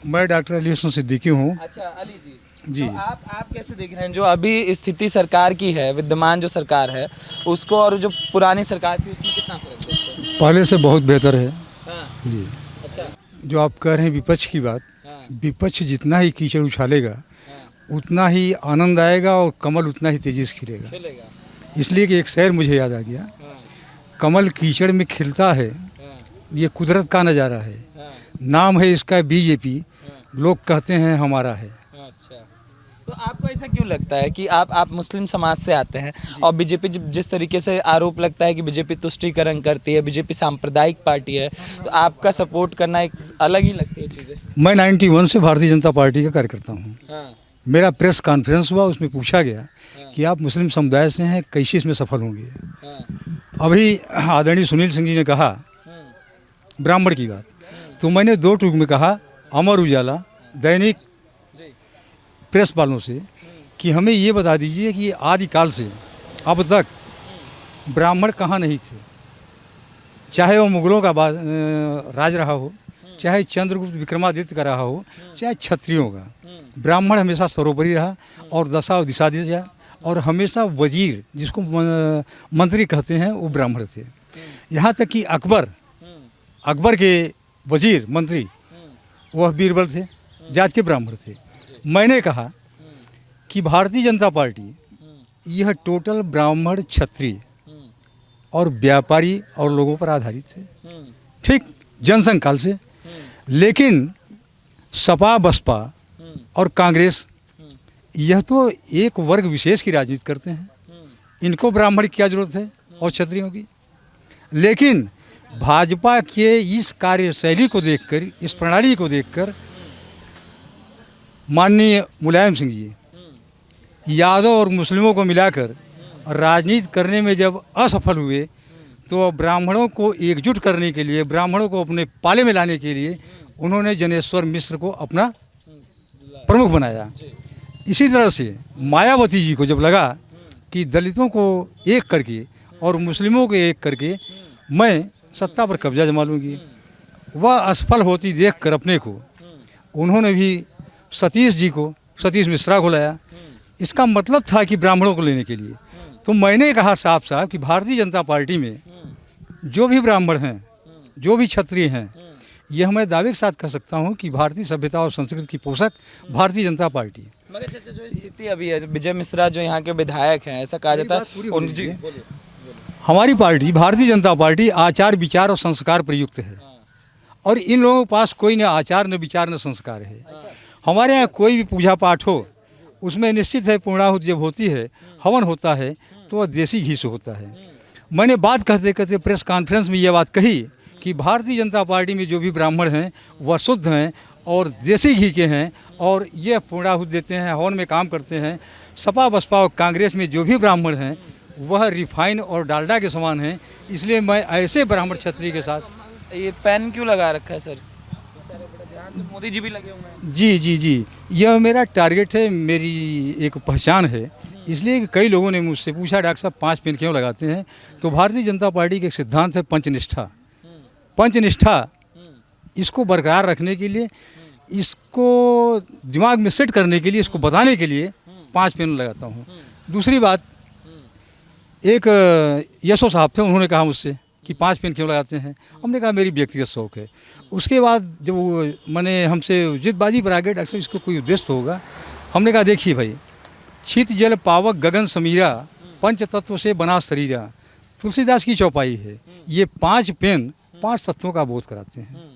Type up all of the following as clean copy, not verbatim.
मैं डॉक्टर अली हसन सिद्दीकी हूँ। अच्छा अली जी, जी। तो आप कैसे देख रहे हैं जो अभी स्थिति सरकार की है, विद्यमान जो सरकार है उसको, और जो पुरानी सरकार थी उसमें कितना फर्क देखते हैं? पहले से बहुत बेहतर है। हाँ। जी। अच्छा। जो आप कह रहे हैं विपक्ष की बात, हाँ। विपक्ष जितना ही कीचड़ उछालेगा हाँ। उतना ही आनंद आएगा और कमल उतना ही तेजी से खिलेगा। खिलेगा। इसलिए कि एक शेर मुझे याद आ गया, हाँ। कमल कीचड़ में खिलता है, हाँ। ये कुदरत का नज़ारा है। हाँ। नाम है इसका बीजेपी, हाँ। लोग कहते हैं हमारा है। अच्छा, तो आपको ऐसा क्यों लगता है कि आप मुस्लिम समाज से आते हैं और बीजेपी जिस तरीके से आरोप लगता है कि बीजेपी तुष्टीकरण करती है, बीजेपी सांप्रदायिक पार्टी है, तो आपका सपोर्ट करना एक अलग ही लगती है चीज़ें? मैं 91 से भारतीय जनता पार्टी का कार्यकर्ता हूँ। हाँ। मेरा प्रेस कॉन्फ्रेंस हुआ, उसमें पूछा गया हाँ। कि आप मुस्लिम समुदाय से हैं, कैसे इसमें सफल होंगे। हाँ। अभी आदरणीय सुनील सिंह जी ने कहा ब्राह्मण की बात, तो मैंने दो टूक में कहा अमर उजाला दैनिक जी। प्रेस वालों से कि हमें ये बता दीजिए कि आदिकाल से अब तक ब्राह्मण कहाँ नहीं थे, चाहे वो मुगलों का राज रहा हो, चाहे चंद्रगुप्त विक्रमादित्य का रहा हो, चाहे क्षत्रियों का, ब्राह्मण हमेशा सर्वोपरि रहा और दशा और दिशा दिया, और हमेशा वजीर जिसको मंत्री कहते हैं वो ब्राह्मण थे। यहाँ तक कि अकबर के वजीर मंत्री वह बीरबल थे, जात के ब्राह्मण थे। मैंने कहा कि भारतीय जनता पार्टी यह टोटल ब्राह्मण क्षत्रिय और व्यापारी और लोगों पर आधारित है, ठीक जनसंघ काल से। लेकिन सपा बसपा और कांग्रेस यह तो एक वर्ग विशेष की राजनीति करते हैं, इनको ब्राह्मण की क्या जरूरत है और क्षत्रियों की। लेकिन भाजपा के इस कार्यशैली को देखकर, इस प्रणाली को देखकर माननीय मुलायम सिंह जी यादव और मुस्लिमों को मिलाकर राजनीति करने में जब असफल हुए, तो ब्राह्मणों को एकजुट करने के लिए, ब्राह्मणों को अपने पाले में लाने के लिए उन्होंने जनेश्वर मिश्र को अपना प्रमुख बनाया। इसी तरह से मायावती जी को जब लगा कि दलितों को एक करके और मुस्लिमों को एक करके मैं सत्ता पर कब्जा जमा लूँगी, वह असफल होती देखकर अपने को उन्होंने भी सतीश मिश्रा को लाया। इसका मतलब था कि ब्राह्मणों को लेने के लिए। तो मैंने कहा साफ साफ कि भारतीय जनता पार्टी में जो भी ब्राह्मण हैं, जो भी क्षत्रिय हैं, यह मैं दावे के साथ कह सकता हूं कि भारतीय सभ्यता और संस्कृति की पोषक भारतीय जनता पार्टी है। मगर चाचा जो स्थिति अभी है, विजय मिश्रा जो यहाँ के विधायक हैं, ऐसा कहा जाता है हमारी पार्टी भारतीय जनता पार्टी आचार विचार और संस्कार प्रयुक्त है, और इन लोगों के पास कोई न आचार न विचार न संस्कार है। हमारे यहाँ कोई भी पूजा पाठ हो उसमें निश्चित है पूर्णाहुति जब होती है, हवन होता है, तो वह देसी घी से होता है। मैंने बात कहते कहते प्रेस कॉन्फ्रेंस में यह बात कही कि भारतीय जनता पार्टी में जो भी ब्राह्मण हैं वह शुद्ध हैं और देसी घी के हैं, और ये पूर्णाहुति देते हैं, हवन में काम करते हैं। सपा बसपा और कांग्रेस में जो भी ब्राह्मण हैं वह रिफाइन और डालडा के समान हैं। इसलिए मैं ऐसे ब्राह्मण क्षत्रिय के साथ। ये पेन क्यों लगा रखा है सर? ध्यान से मोदी जी भी लगे हुए हैं। जी, यह मेरा टारगेट है, मेरी एक पहचान है। इसलिए कि कई लोगों ने मुझसे पूछा डॉक्टर साहब 5 पेन क्यों लगाते हैं, तो भारतीय जनता पार्टी के एक सिद्धांत है पंचनिष्ठा। इसको बरकरार रखने के लिए, इसको दिमाग में सेट करने के लिए, इसको बताने के लिए 5 पेन लगाता हूँ। दूसरी बात, एक यशो साहब थे, उन्होंने कहा मुझसे कि 5 पेन क्यों लगाते हैं। हमने कहा मेरी व्यक्तिगत शौक है। उसके बाद जब मैंने हमसे जिदबाजी पर आ गए, अक्सर इसको कोई उद्देश्य होगा। हमने कहा देखिए भाई, छित जल पावक गगन समीरा, पंच तत्व से बना शरीरा, तुलसीदास की चौपाई है। ये 5 पेन 5 तत्वों का बोध कराते हैं।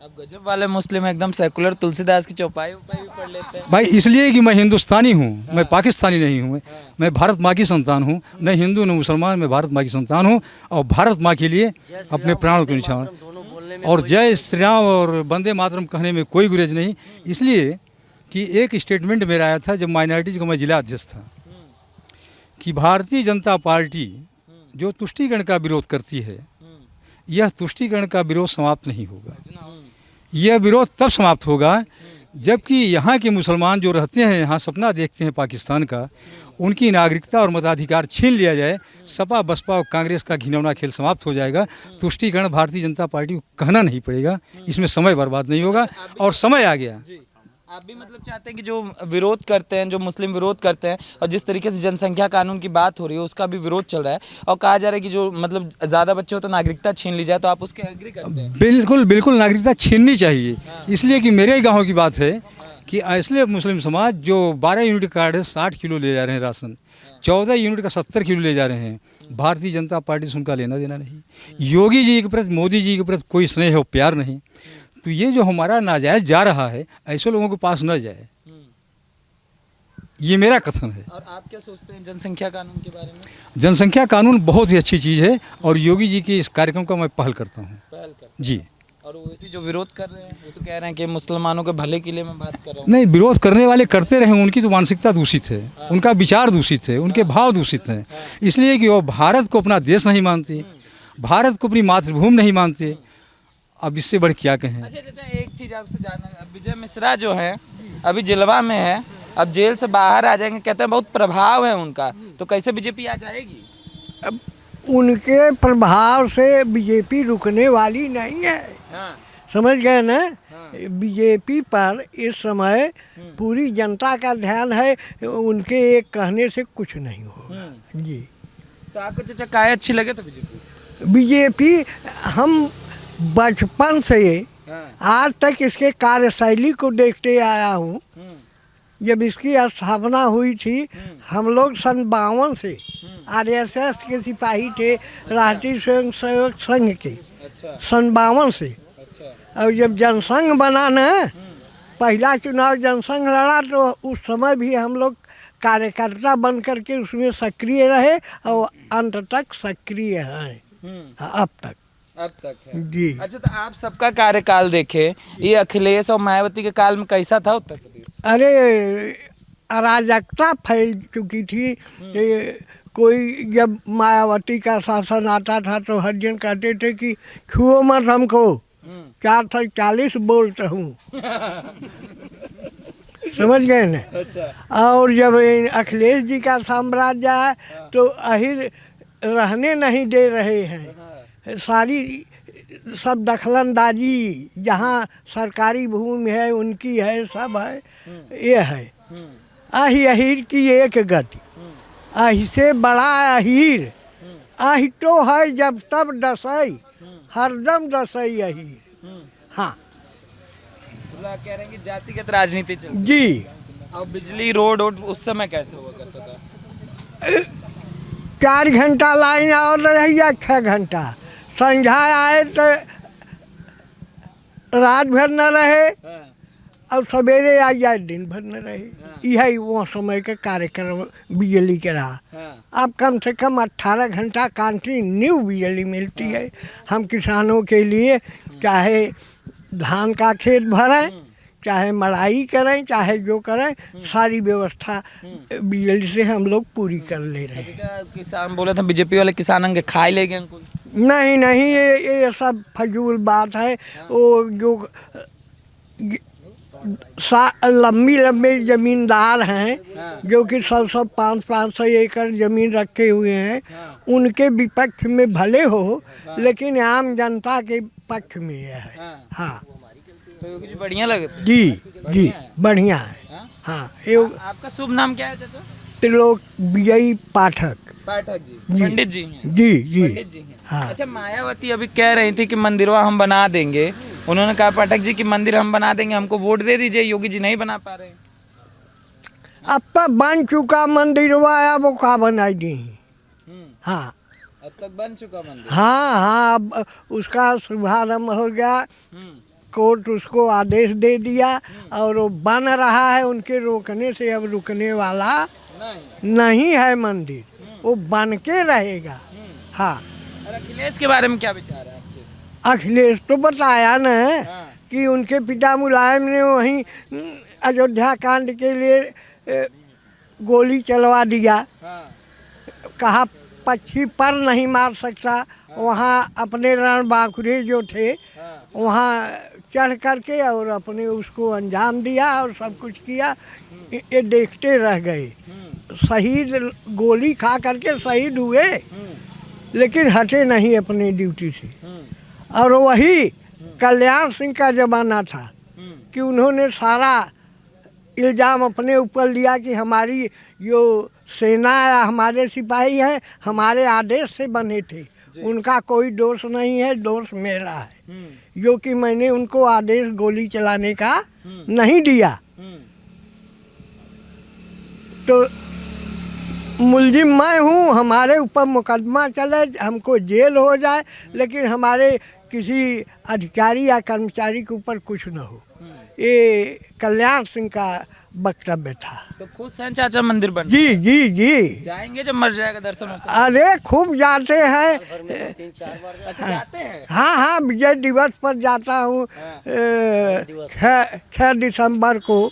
अब गजब वाले मुस्लिम एकदम सेकुलर तुलसीदास की चौपाई भी पढ़ लेते हैं भाई, इसलिए कि मैं हिंदुस्तानी हूँ, मैं पाकिस्तानी नहीं हूँ। मैं भारत माँ की संतान हूँ, न हिंदू न मुसलमान, मैं भारत माँ की संतान हूँ और भारत माँ के लिए अपने प्राणों को निछावर। और जय श्री राम और वंदे मातरम कहने में कोई गुरेज नहीं। इसलिए कि एक स्टेटमेंट मेरा आया था जब माइनॉरिटीज़ का मैं जिला अध्यक्ष था, कि भारतीय जनता पार्टी जो तुष्टीकरण का विरोध करती है, यह तुष्टीकरण का विरोध समाप्त नहीं होगा। यह विरोध तब समाप्त होगा जबकि यहाँ के मुसलमान जो रहते हैं, यहाँ सपना देखते हैं पाकिस्तान का, उनकी नागरिकता और मताधिकार छीन लिया जाए, सपा बसपा और कांग्रेस का घिनौना खेल समाप्त हो जाएगा। तुष्टीकरण भारतीय जनता पार्टी को कहना नहीं पड़ेगा, इसमें समय बर्बाद नहीं होगा और समय आ गया। जी, आप भी मतलब चाहते हैं कि जो विरोध करते हैं, जो मुस्लिम विरोध करते हैं, और जिस तरीके से जनसंख्या कानून की बात हो रही है उसका भी विरोध चल रहा है, और कहा जा रहा है कि जो मतलब ज़्यादा बच्चे हो तो नागरिकता छीन ली जाए, तो आप उसके एग्री करते हैं? बिल्कुल बिल्कुल नागरिकता छीननी चाहिए। इसलिए कि मेरे गांव की बात है कि इसलिए मुस्लिम समाज जो 12 यूनिट कार्ड है 60 किलो ले जा रहे हैं राशन, 14 यूनिट का 70 किलो ले जा रहे हैं। भारतीय जनता पार्टी से उनका लेना देना नहीं, योगी जी के प्रति, मोदी जी के प्रति कोई स्नेह और प्यार नहीं। तो ये जो हमारा नाजायज़ जा रहा है, ऐसे लोगों के पास न जाए, ये मेरा कथन है। और आप क्या सोचते हैं जनसंख्या कानून के बारे में? जनसंख्या कानून बहुत ही अच्छी चीज़ है और योगी जी के इस कार्यक्रम का मैं पहल करता हूँ। पहल कर, जी। और वैसे जो विरोध कर रहे हैं वो तो कह रहे हैं कि मुसलमानों के भले के लिए मैं बात कर रहा हूँ। नहीं, विरोध करने वाले करते रहे, उनकी तो मानसिकता दूषित है, उनका विचार दूषित है, उनके भाव दूषित हैं। इसलिए कि वो भारत को अपना देश नहीं मानते, भारत को अपनी मातृभूमि नहीं मानते। अब इससे बढ़ क्या कहें। अच्छा चाचा, एक चीज़ आपसे जानना है, अब विजय मिश्रा जो है अभी जेलवा में है, अब जेल से बाहर आ जाएंगे, कहते हैं बहुत प्रभाव है उनका, तो कैसे बीजेपी आ जाएगी? अब उनके प्रभाव से बीजेपी रुकने वाली नहीं है, हाँ, समझ गए ना। बीजेपी पर इस समय पूरी जनता का ध्यान है, उनके एक कहने से कुछ नहीं होगा। जी, तो आपको चाचा काय अच्छी लगे तो बीजेपी? बीजेपी हम बचपन से हाँ, आज तक इसके कार्यशैली को देखते आया हूँ। जब इसकी स्थापना हुई थी, हम लोग 52 से आरएसएस के सिपाही थे, राष्ट्रीय स्वयंसेवक संघ के, अच्छा 52 से। अच्छा, और जब जनसंघ बना ना, पहला चुनाव जनसंघ लड़ा, तो उस समय भी हम लोग कार्यकर्ता बन करके उसमें सक्रिय रहे और अंत तक सक्रिय हैं अब तक। अब तक है जी। अच्छा, तो आप सबका कार्यकाल देखें, ये अखिलेश और मायावती के काल में कैसा था उत्तर प्रदेश? अरे अराजकता फैल चुकी थी। ये कोई जब मायावती का शासन आता था तो हरिजन कहते थे कि छुओ मत हमको, 440 बोलता हूँ। समझ गए ना। अच्छा, और जब अखिलेश जी का साम्राज्य आया तो अहिर रहने नहीं दे रहे हैं, सारी सब दखलंदाजी, जहाँ सरकारी भूमि है उनकी है, सब है, ये है। आही अहिर की एक गति, आही से बड़ा अहिर, आही तो है जब तब डसई, हरदम डसई अहिर। हाँ कह रहे हैं कि जातिगत राजनीति चल, जी। और बिजली रोड उस समय कैसे हुआ करता था? 4 घंटा लाइन और रही या 6 घंटा, संझा आए तो रात भर न रहे और सवेरे आ जाए दिन भर न रहे। यही वो समय का कार्यक्रम बिजली के रहा। अब कम से कम 18 घंटा कंटिन्यू बिजली मिलती है। हम किसानों के लिए चाहे धान का खेत भरें, चाहे मड़ाई करें, चाहे जो करें, सारी व्यवस्था बिजली से हम लोग पूरी कर ले रहे हैं। अच्छा, किसान बोले थे बीजेपी वाले किसान के खाए ले गए अंकुल? नहीं नहीं, ये सब फजूल बात है। वो जो लंबी लंबी जमींदार हैं जो कि 100 500 एकड़ जमीन रखे हुए हैं, उनके विपक्ष में भले हो, लेकिन आम जनता के पक्ष में ये है। हाँ, तो योगी जी बढ़िया लगे? जी जी, बढ़िया है। हाँ, ये आपका शुभ नाम क्या है चाचा? त्रिलोक विजयी पाठक। पाठक जी, पंडित जी हैं? जी जी, पंडित जी हैं। हाँ। अच्छा, मायावती अभी कह रही थी कि मंदिरवा हम बना देंगे, उन्होंने कहा पाठक जी कि मंदिर हम बना देंगे, हमको वोट दे दीजिए, योगी जी नहीं बना पा रहे। अब तक बन चुका मंदिर हुआ, वो का बनाई दी। हाँ, अब तक बन चुका मंदिर। हाँ हाँ, अब उसका शुभारंभ हो गया, कोर्ट उसको आदेश दे दिया और वो बन रहा है। उनके रोकने से अब रुकने वाला नहीं है मंदिर, वो बन के रहेगा। हाँ। और अखिलेश के बारे में क्या विचार है आपके? अखिलेश तो बताया ना कि उनके पिता मुलायम ने वहीं अयोध्या कांड के लिए गोली चलवा दिया। कहा पक्षी पर नहीं मार सकता, वहाँ अपने रणबांकुरे जो थे वहाँ चढ़ करके और अपने उसको अंजाम दिया और सब कुछ किया। ये देखते रह गए। शहीद गोली खा करके शहीद हुए, लेकिन हटे नहीं अपनी ड्यूटी से। और वही कल्याण सिंह का ज़माना था कि उन्होंने सारा इल्ज़ाम अपने ऊपर लिया कि हमारी जो सेना या हमारे सिपाही हैं हमारे आदेश से बने थे, उनका कोई दोष नहीं है, दोष मेरा है, जो कि मैंने उनको आदेश गोली चलाने का नहीं दिया। तो मुलजिम मैं हूँ, हमारे ऊपर मुकदमा चले, हमको जेल हो जाए, लेकिन हमारे किसी अधिकारी या कर्मचारी के ऊपर कुछ न हो। ये कल्याण सिंह का वक्तव्य था। तो खुश हैं चाचा मंदिर बन? जी जी जी। जाएंगे जब मर जाएगा दर्शन वर्शन? अरे खूब जाते हैं। अच्छा जाते हैं? हाँ हाँ, विजय दिवस पर जाता हूँ। 6 दिसंबर को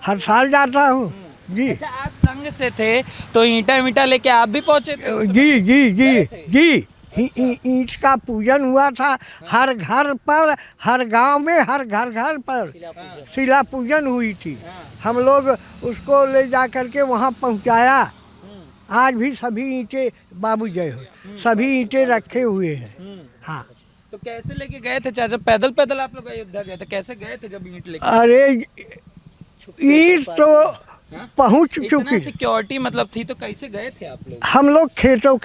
हर साल जाता हूँ जी। अच्छा, आप संघ से थे तो ईंटा मीटा लेके आप भी पहुंचे थे? जी जी जी जी। ईंट का पूजन हुआ था हर घर पर, हर गांव में, हर घर घर पर शिला पूजन हुई थी। हम लोग उसको ले जा करके वहाँ पहुँचाया। आज भी सभी ईंटें, बाबू जय हो, सभी ईंटें रखे हुए हैं। हाँ। तो कैसे लेके गए थे चाचा? पैदल पैदल आप लोग अयोध्या गए थे? कैसे गए थे जब ईंट लेके? अरे ईंट तो पहुँच इतना चुकी। सिक्योरिटी मतलब थी तो कैसे गए थे आप लोग? हम लोग खेतों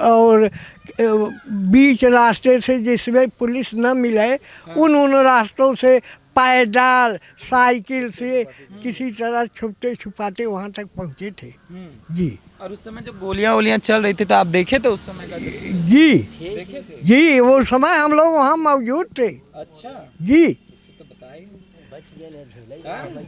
और बीच रास्ते से जिसमें पुलिस न मिले उन रास्तों से पैदल, साइकिल से किसी तरह छुपते छुपाते वहाँ तक पहुँचे थे जी। और उस समय जब गोलियां चल रही थी तो आप देखे थे उस समय का? जी देखे थे? जी, वो समय हम लोग वहाँ मौजूद थे। अच्छा, जी। तो बताइए।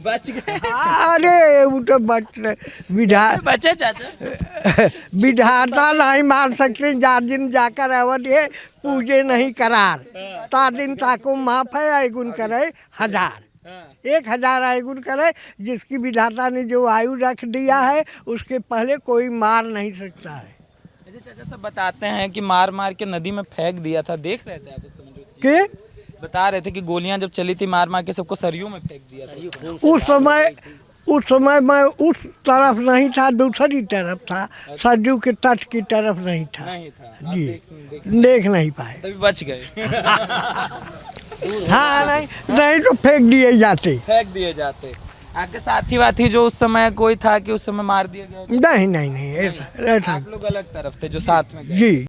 बच गए? अरे वो तो बचे चाचा? विधाता नहीं मान सकते, जा दिन जाकर अवध है पूजे नहीं करार, ता दिन ताको माफ है, आयगुन करे 1000, 1000 आयगुन करे। जिसकी विधाता ने जो आयु रख दिया है उसके पहले कोई मार नहीं सकता है। अच्छा चाचा, सब बताते हैं कि मार मार के नदी में फेंक दिया था, देख रहे थे आप उस समय? जो के बता रहे थे कि गोलियां जब चली थी मार मार के सबको सरयू में फेंक दिया था। उस समय मैं उस तरफ नहीं था, दूसरी तरफ था, सरयू के तट की तरफ नहीं था। नहीं था जी, देख नहीं पाए, तभी बच गए। हाँ नहीं तो फेंक दिए जाते। फेंक दिए जाते। आपके साथी वाथी जो उस समय कोई था कि उस समय मार दिया गया? नहीं, ऐसा आप लोग अलग तरफ थे जो साथ में गए? जी।